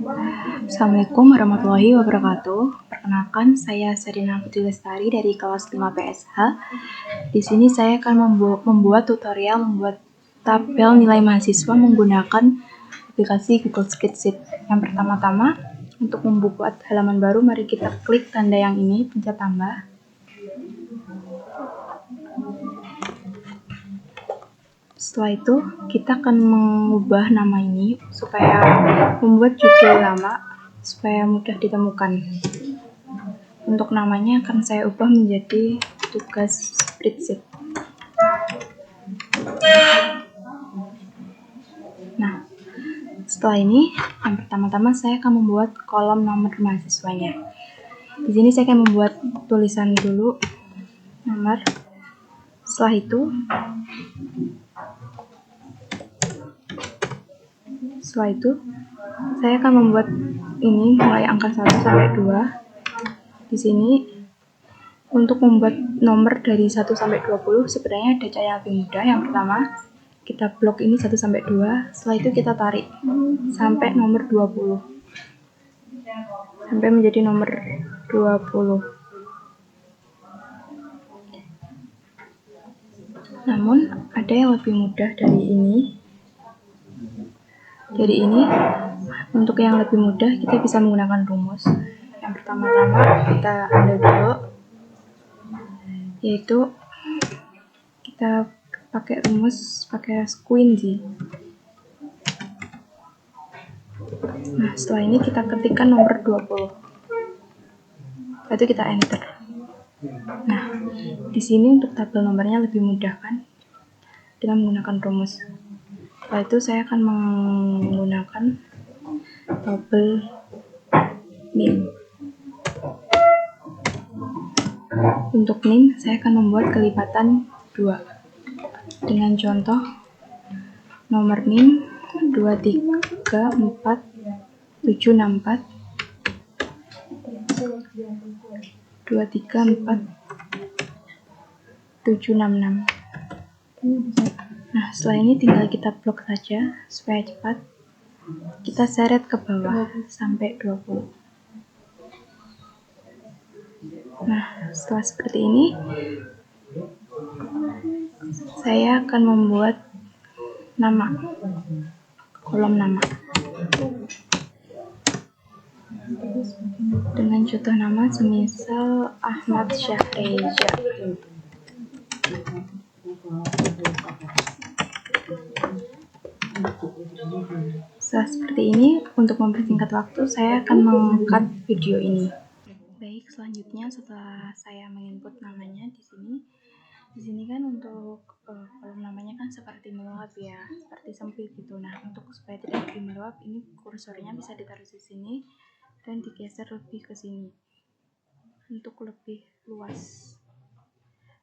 Assalamualaikum warahmatullahi wabarakatuh. Perkenalkan, saya Serina Putri Lestari dari kelas 5 PSH. Di sini saya akan membuat tutorial membuat tabel nilai mahasiswa menggunakan aplikasi Google Spreadsheet. Yang pertama-tama, untuk membuat halaman baru, mari kita klik tanda yang ini, pencet tambah. Setelah itu, kita akan mengubah nama ini supaya membuat judul nama supaya mudah ditemukan. Untuk namanya akan saya ubah menjadi tugas spreadsheet. Nah, setelah ini, yang pertama-tama saya akan membuat kolom nomor mahasiswanya. Di sini saya akan membuat tulisan dulu nomor. Setelah itu, saya akan membuat ini mulai angka 1 sampai 2. Di sini untuk membuat nomor dari 1 sampai 20 sebenarnya ada cara yang lebih mudah. Yang pertama, kita blok ini 1 sampai 2. Setelah itu kita tarik sampai nomor 20. Sampai menjadi nomor 20. Namun, ada yang lebih mudah dari ini. Untuk yang lebih mudah, kita bisa menggunakan rumus. Yang pertama-tama kita ambil dulu, yaitu kita pakai rumus pakai Squeezy. Nah, setelah ini kita ketikkan nomor 20. Setelah itu kita enter. Nah, di sini untuk tabel nomornya lebih mudah kan? Dengan menggunakan rumus. Setelah itu saya akan menggunakan tabel NIM. Untuk NIM, saya akan membuat kelipatan 2. Dengan contoh nomor NIM 234 764 234 766. Nah, setelah ini tinggal kita blok saja supaya cepat. Kita seret ke bawah sampai 20. Nah, setelah seperti ini, saya akan membuat nama, kolom nama. Dengan contoh nama semisal Ahmad Syahreja. Setelah seperti ini, untuk mempersingkat waktu, saya akan mengangkat video ini. Baik, selanjutnya setelah saya menginput namanya di sini kan untuk kolom namanya kan seperti meluap ya, seperti sempit gitu. Nah, untuk supaya tidak lebih meluap, ini kursornya bisa ditaruh di sini dan digeser lebih ke sini untuk lebih luas.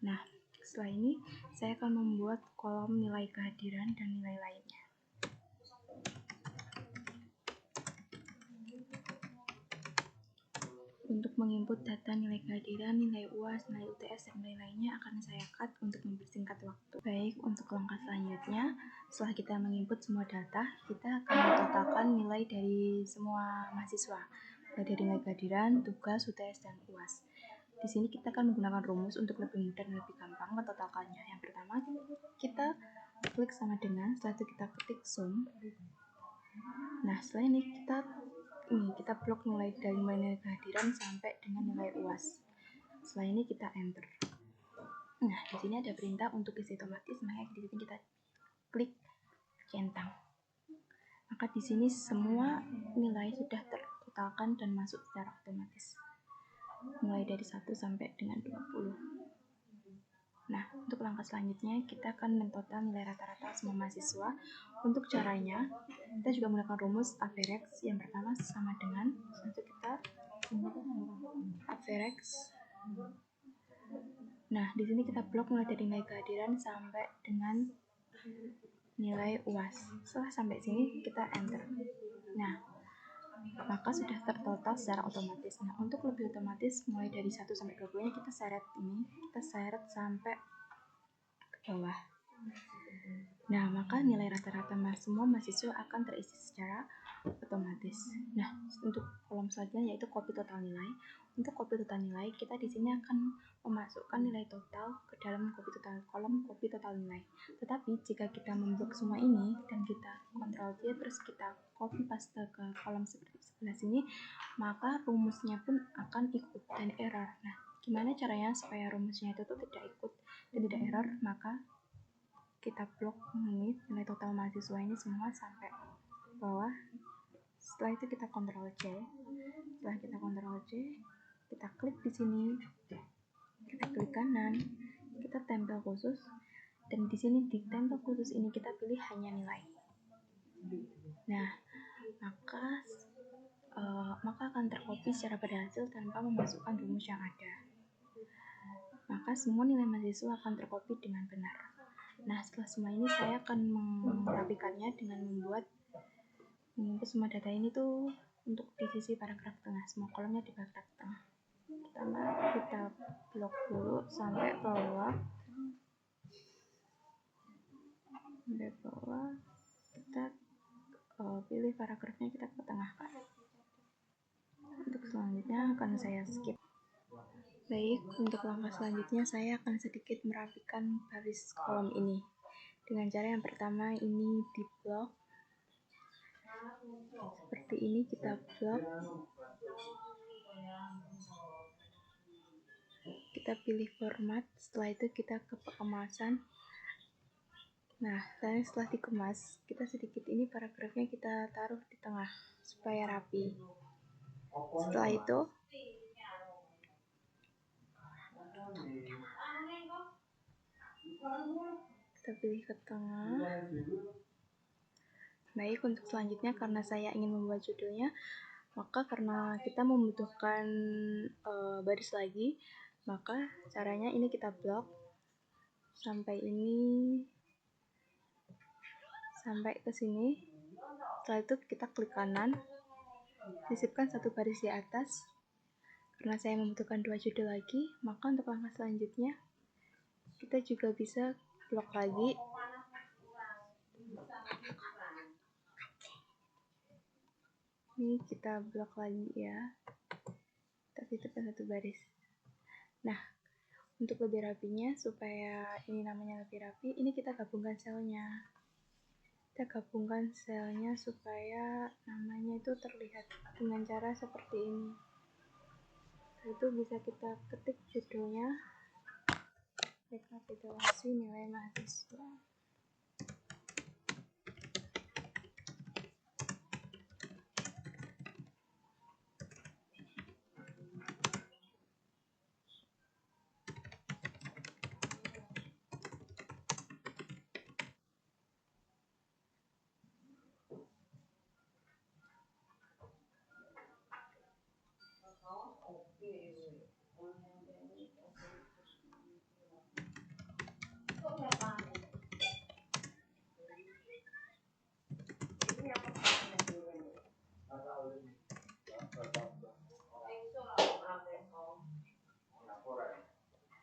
Nah, setelah ini saya akan membuat kolom nilai kehadiran dan nilai lainnya. Untuk menginput data nilai kehadiran, nilai UAS, nilai UTS, dan nilai lainnya akan saya cut untuk mempersingkat waktu. Baik, untuk langkah selanjutnya, setelah kita menginput semua data, kita akan mentotalkan nilai dari semua mahasiswa, mulai dari nilai kehadiran, tugas, UTS, dan UAS. Di sini kita akan menggunakan rumus untuk lebih mudah dan lebih gampang mentotalkannya. Yang pertama, kita klik sama dengan, setelah itu kita ketik sum. Nah, setelah ini kita blok mulai dari nilai kehadiran sampai dengan nilai UAS. Setelah ini kita enter. Nah, di sini ada perintah untuk isi otomatis, maka di sini kita klik centang. Maka di sini semua nilai sudah tertotalkan dan masuk secara otomatis. Mulai dari 1 sampai dengan 20. Nah, untuk langkah selanjutnya kita akan mentotal nilai rata-rata semua mahasiswa. Untuk caranya, kita juga menggunakan rumus average. Yang pertama sama dengan, untuk kita average. Nah, di sini kita blok mulai dari nilai kehadiran sampai dengan nilai UAS. Setelah sampai sini kita enter. Nah, maka sudah tertotal secara otomatis. Nah, untuk lebih otomatis mulai dari 1 sampai 20 kita seret sampai ke bawah. Nah, maka nilai rata-rata semua mahasiswa akan terisi secara otomatis. Nah, untuk kolom selanjutnya yaitu copy total nilai. Untuk copy total nilai, kita di sini akan memasukkan nilai total ke dalam kolom copy total nilai. Tetapi jika kita memblok semua ini dan kita Ctrl J terus kita copy paste ke kolom sebelah sini, maka rumusnya pun akan ikut dan error. Nah, gimana caranya supaya rumusnya itu tuh tidak ikut dan tidak error? Maka kita blok ini nilai total mahasiswa ini semua sampai bawah. Setelah itu kita Ctrl J. Setelah kita Ctrl J, kita klik di sini, kita klik kanan, kita tempel khusus, dan di sini di tempel khusus ini kita pilih hanya nilai. Nah, maka akan tercopy secara berhasil tanpa memasukkan rumus yang ada. Maka semua nilai mahasiswa akan tercopy dengan benar. Nah, setelah semua ini saya akan merapikannya dengan mengumpul semua data ini tuh untuk di sisi paragraf tengah, semua kolomnya di paragraf tengah. Pertama kita blok dulu sampai bawah, kita pilih paragrafnya, kita ke tengah kan. Untuk selanjutnya akan saya skip. Baik, untuk langkah selanjutnya saya akan sedikit merapikan baris kolom ini dengan cara yang pertama ini di blok seperti ini, kita blok, kita pilih format, setelah itu kita ke pengemasan. Nah, setelah dikemas, kita sedikit ini paragrafnya kita taruh di tengah supaya rapi. Setelah itu kita pilih ke tengah. Baik, untuk selanjutnya karena saya ingin membuat judulnya, maka karena kita membutuhkan baris lagi, maka caranya ini kita blok sampai ini, sampai ke sini. Setelah itu kita klik kanan, sisipkan satu baris di atas. Karena saya membutuhkan 2 judul lagi, maka untuk langkah selanjutnya kita juga bisa blok lagi. Ini kita blok lagi ya, kita sisipkan satu baris. Nah, untuk lebih rapinya, supaya ini namanya lebih rapi, ini kita gabungkan selnya. Kita gabungkan selnya supaya namanya itu terlihat dengan cara seperti ini. Itu bisa kita ketik judulnya rekapitulasi nilai mahasiswa.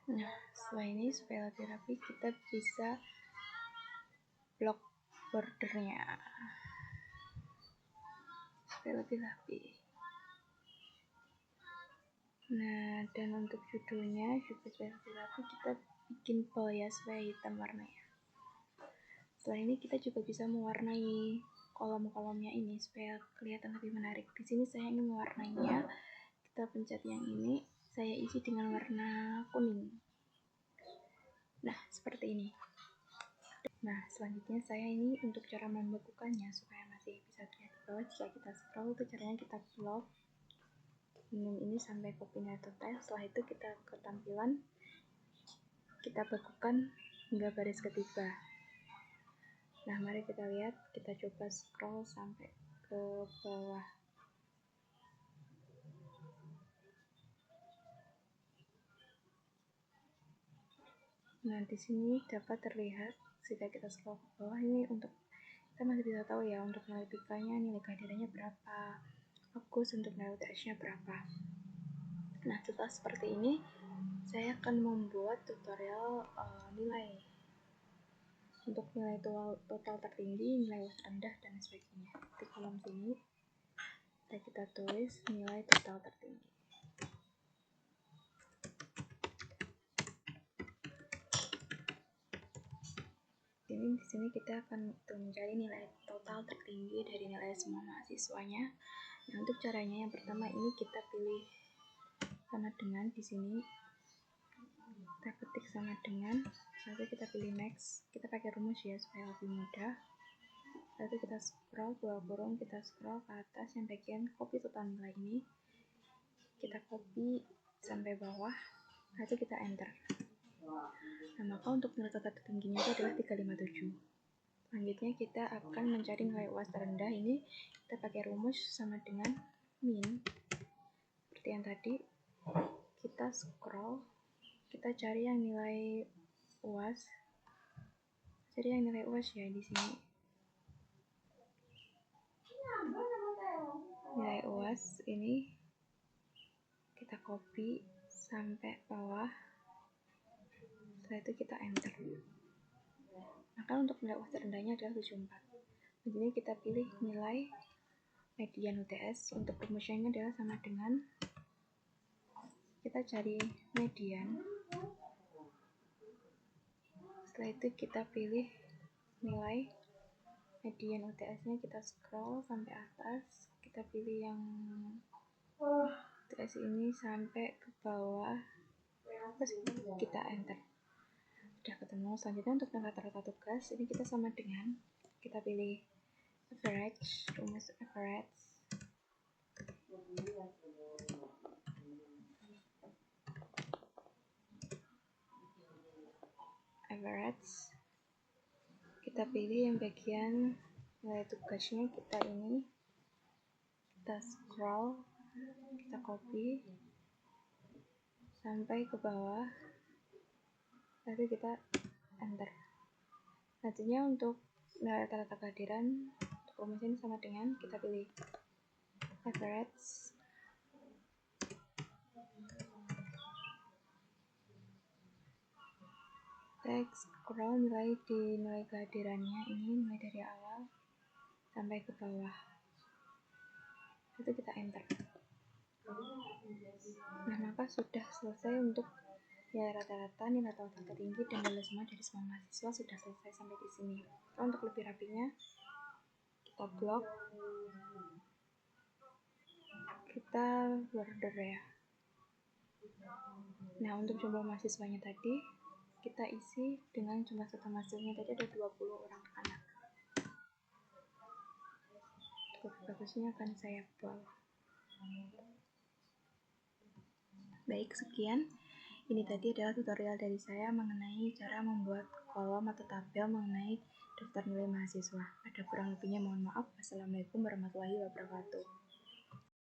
Nah, setelah ini supaya lebih rapi, kita bisa blok bordernya supaya lebih rapi. Nah, dan untuk judulnya juga supaya lebih rapi, kita bikin bold ya supaya hitam warnanya. Setelah ini kita juga bisa mewarnai kolom-kolomnya ini supaya kelihatan lebih menarik. Di sini saya ingin mewarnainya, kita pencet yang ini, saya isi dengan warna kuning. Nah, seperti ini. Nah, selanjutnya saya ini untuk cara membekukannya supaya masih bisa terlihat di bawah. Jika kita scroll, itu caranya kita blok ini sampai ke pindah total. Setelah itu kita ke tampilan, kita bekukan hingga baris ketiga. Nah, mari kita lihat, kita coba scroll sampai ke bawah. Nah, di sini dapat terlihat jika kita scroll ke bawah ini, untuk kita masih bisa tahu ya untuk nilai PK-nya, nilai kehadirannya berapa, bagus, untuk nilai UTS-nya berapa. Nah, setelah seperti ini, saya akan membuat tutorial nilai untuk nilai total tertinggi, nilai rendah, dan sebagainya. Di kolom sini Dan kita tulis nilai total tertinggi. Di sini kita akan mencari nilai total tertinggi dari nilai semua mahasiswanya. Nah, untuk caranya yang pertama ini kita pilih sama dengan di sini. Kita ketik sama dengan, lalu kita pilih next. Kita pakai rumus ya supaya lebih mudah. Lalu kita scroll bawah kurung, kita scroll ke atas yang bagian copy total nilai ini. Kita copy sampai bawah, lalu kita enter. Nah, maka untuk nilai total tertingginya itu adalah 357. Selanjutnya kita akan mencari nilai UAS terendah. Ini kita pakai rumus sama dengan min. Seperti yang tadi, kita scroll, kita cari yang nilai UAS. Cari yang nilai UAS ya di sini. Nilai UAS ini kita copy sampai bawah. Setelah itu kita enter. Maka untuk nilai UAS terendahnya adalah 74. Di sini kita pilih nilai median UTS. Untuk rumusnya adalah sama dengan kita cari median. Setelah itu kita pilih nilai median UTS-nya, kita scroll sampai atas, kita pilih yang UTS ini sampai ke bawah, terus kita enter. Sudah ketemu. Selanjutnya untuk rata-rata tugas ini kita sama dengan kita pilih average, rumus average. Kita pilih yang bagian nilai tugasnya kita ini, kita scroll, kita copy sampai ke bawah, lalu kita enter. Nantinya untuk nilai rata-rata kehadiran untuk rumus ini sama dengan kita pilih average, text scroll nilai di nilai kehadirannya ini, mulai dari awal sampai ke bawah, itu kita enter. Nah, maka sudah selesai untuk ya rata-rata nilai total tertinggi dan nilai semua dari semua mahasiswa sudah selesai sampai di sini. Untuk lebih rapinya kita blok, kita border ya. Nah, untuk jumlah mahasiswanya tadi kita isi dengan jumlah total mahasiswanya tadi ada 20 orang anak. Untuk bagusnya akan saya buat. Baik, sekian. Ini tadi adalah tutorial dari saya mengenai cara membuat kolom atau tabel mengenai daftar nilai mahasiswa. Ada kurang lebihnya mohon maaf. Wassalamualaikum warahmatullahi wabarakatuh.